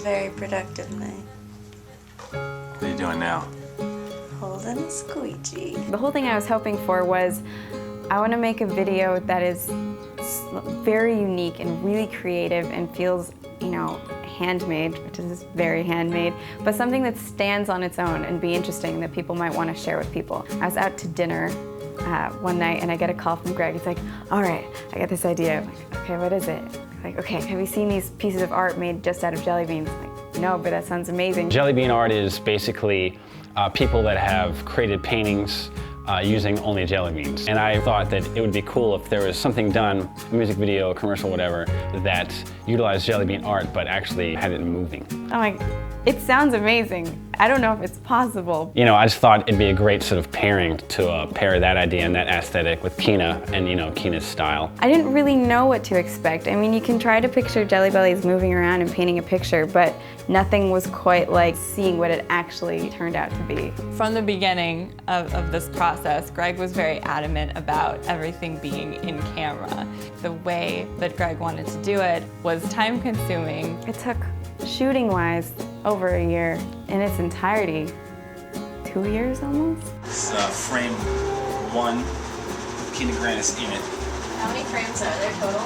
very productive night. What are you doing now? Holding a squeegee. The whole thing I was hoping for was I want to make a video that is very unique and really creative and feels, you know, handmade, which is very handmade, but something that stands on its own and be interesting that people might want to share with people. I was out to dinner one night and I get a call from Gregg. He's like, all right, I got this idea. I'm like, okay, what is it? Like, okay, have you seen these pieces of art made just out of jelly beans? I'm like, no, but that sounds amazing. Jelly bean art is basically people that have created paintings using only jelly beans. And I thought that it would be cool if there was something done, a music video, a commercial, whatever, that utilized jelly bean art but actually had it moving. I'm like, it sounds amazing. I don't know if it's possible. You know, I just thought it'd be a great sort of pairing to pair that idea and that aesthetic with Kina and, you know, Kina's style. I didn't really know what to expect. I mean, you can try to picture Jelly Bellies moving around and painting a picture, but nothing was quite like seeing what it actually turned out to be. From the beginning of this process, Gregg was very adamant about everything being in camera. The way that Gregg wanted to do it was time-consuming. It took, shooting-wise, over a year in its entirety. 2 years almost? This is frame 1, Kina Grannis in it. How many frames are there total?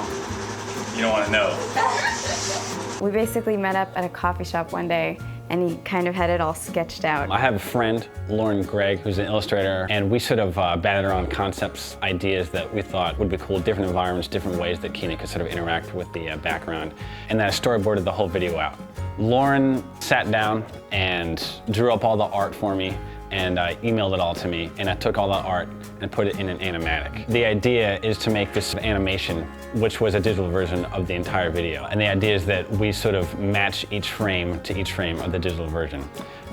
You don't want to know. We basically met up at a coffee shop one day and he kind of had it all sketched out. I have a friend, Lauren Gregg, who's an illustrator, and we sort of batted around concepts, ideas that we thought would be cool, different environments, different ways that Kina could sort of interact with the background. And then I storyboarded the whole video out. Lauren sat down and drew up all the art for me and emailed it all to me, and I took all the art and put it in an animatic. The idea is to make this animation, which was a digital version of the entire video. And the idea is that we sort of match each frame to each frame of the digital version.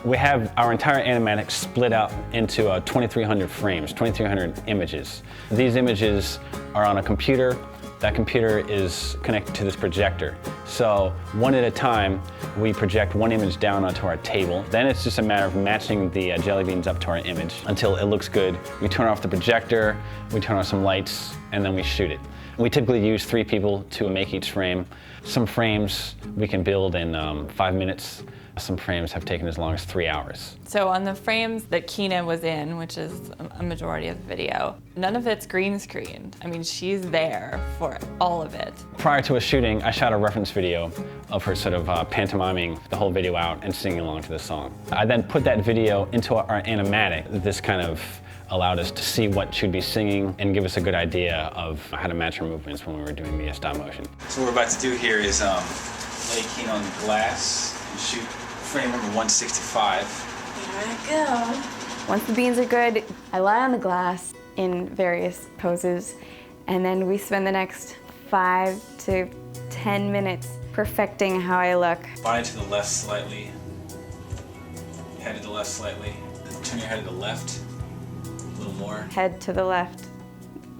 We have our entire animatic split up into 2,300 frames, 2,300 images. These images are on a computer. That computer is connected to this projector. So one at a time, we project one image down onto our table. Then it's just a matter of matching the jelly beans up to our image until it looks good. We turn off the projector, we turn on some lights, and then we shoot it. We typically use 3 people to make each frame. Some frames we can build in 5 minutes. Some frames have taken as long as 3 hours. So on the frames that Kina was in, which is a majority of the video, none of it's green screened. I mean, she's there for all of it. Prior to a shooting, I shot a reference video of her sort of pantomiming the whole video out and singing along to the song. I then put that video into our animatic. This kind of allowed us to see what she'd be singing and give us a good idea of how to match her movements when we were doing the stop motion. So what we're about to do here is lay Kina on the glass and shoot frame number 165. Here I go. Once the beans are good, I lie on the glass in various poses, and then we spend the next 5 to 10 minutes perfecting how I look. Body to the left slightly. Head to the left slightly. Turn your head to the left. A little more. Head to the left,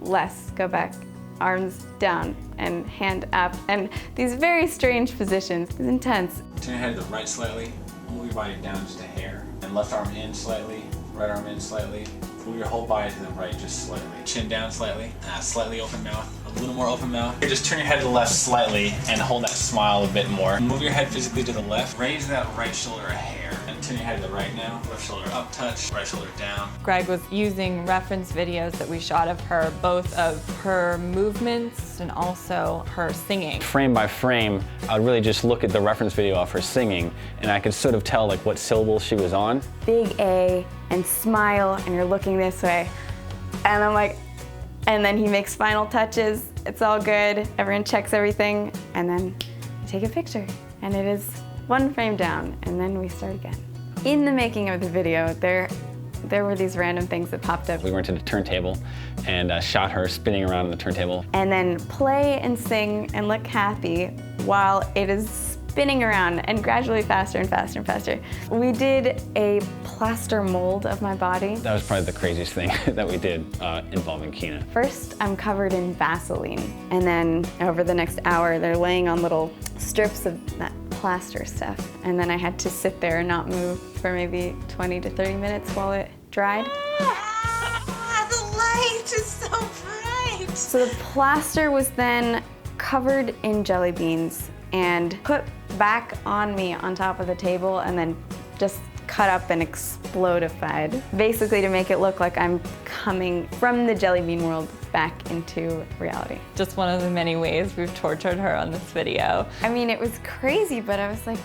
less, go back. Arms down and hand up, and these very strange positions. It's intense. Turn your head to the right slightly. Move your body down just a hair. And left arm in slightly. Right arm in slightly. Move your whole body to the right just slightly. Chin down slightly. Slightly open mouth. A little more open mouth. Just turn your head to the left slightly and hold that smile a bit more. Move your head physically to the left. Raise that right shoulder a hair. And turn your head to the right now. Left shoulder up touch. Right shoulder down. Gregg was using reference videos that we shot of her, both of her movements and also her singing. Frame by frame, I'd really just look at the reference video of her singing, and I could sort of tell like what syllables she was on. Big A and smile, and you're looking this way. And I'm like, and then he makes final touches. It's all good. Everyone checks everything, and then I take a picture. And it is 1 frame down, and then we start again. In the making of the video, there were these random things that popped up. We went to the turntable and shot her spinning around on the turntable. And then play and sing and look happy while it is spinning around and gradually faster and faster and faster. We did a plaster mold of my body. That was probably the craziest thing that we did involving Kina. First, I'm covered in Vaseline, and then over the next hour, they're laying on little strips of that plaster stuff. And then I had to sit there and not move for maybe 20 to 30 minutes while it dried. The light is so bright. So the plaster was then covered in jelly beans and put back on me on top of the table and then just cut up and explodified. Basically to make it look like I'm coming from the jelly bean world back into reality. Just one of the many ways we've tortured her on this video. I mean, it was crazy, but I was like,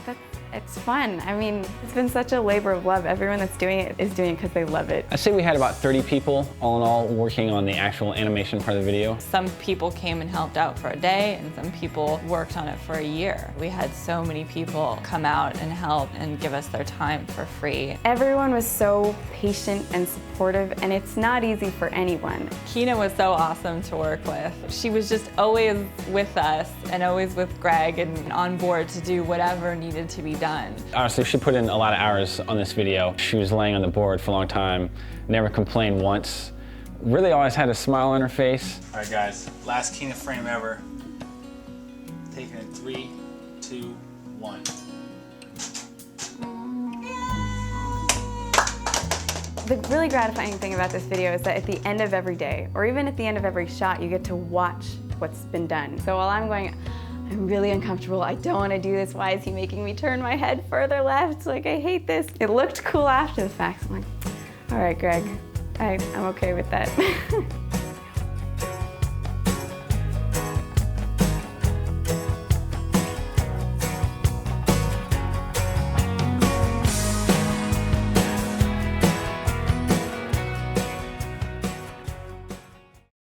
it's fun. I mean, it's been such a labor of love. Everyone that's doing it is doing it because they love it. I'd say we had about 30 people, all in all, working on the actual animation part of the video. Some people came and helped out for a day, and some people worked on it for a year. We had so many people come out and help and give us their time for free. Everyone was so patient and supportive, and it's not easy for anyone. Kina was so awesome to work with. She was just always with us and always with Gregg and on board to do whatever needed to be done. Honestly, she put in a lot of hours on this video. She was laying on the board for a long time, never complained once, really always had a smile on her face. All right, guys, last Kina frame ever. Taking it 3, 2, 1. The really gratifying thing about this video is that at the end of every day, or even at the end of every shot, you get to watch what's been done. So while I'm going, I'm really uncomfortable, I don't want to do this, why is he making me turn my head further left? Like, I hate this. It looked cool after the fact. I'm like, all right, Gregg, I'm okay with that.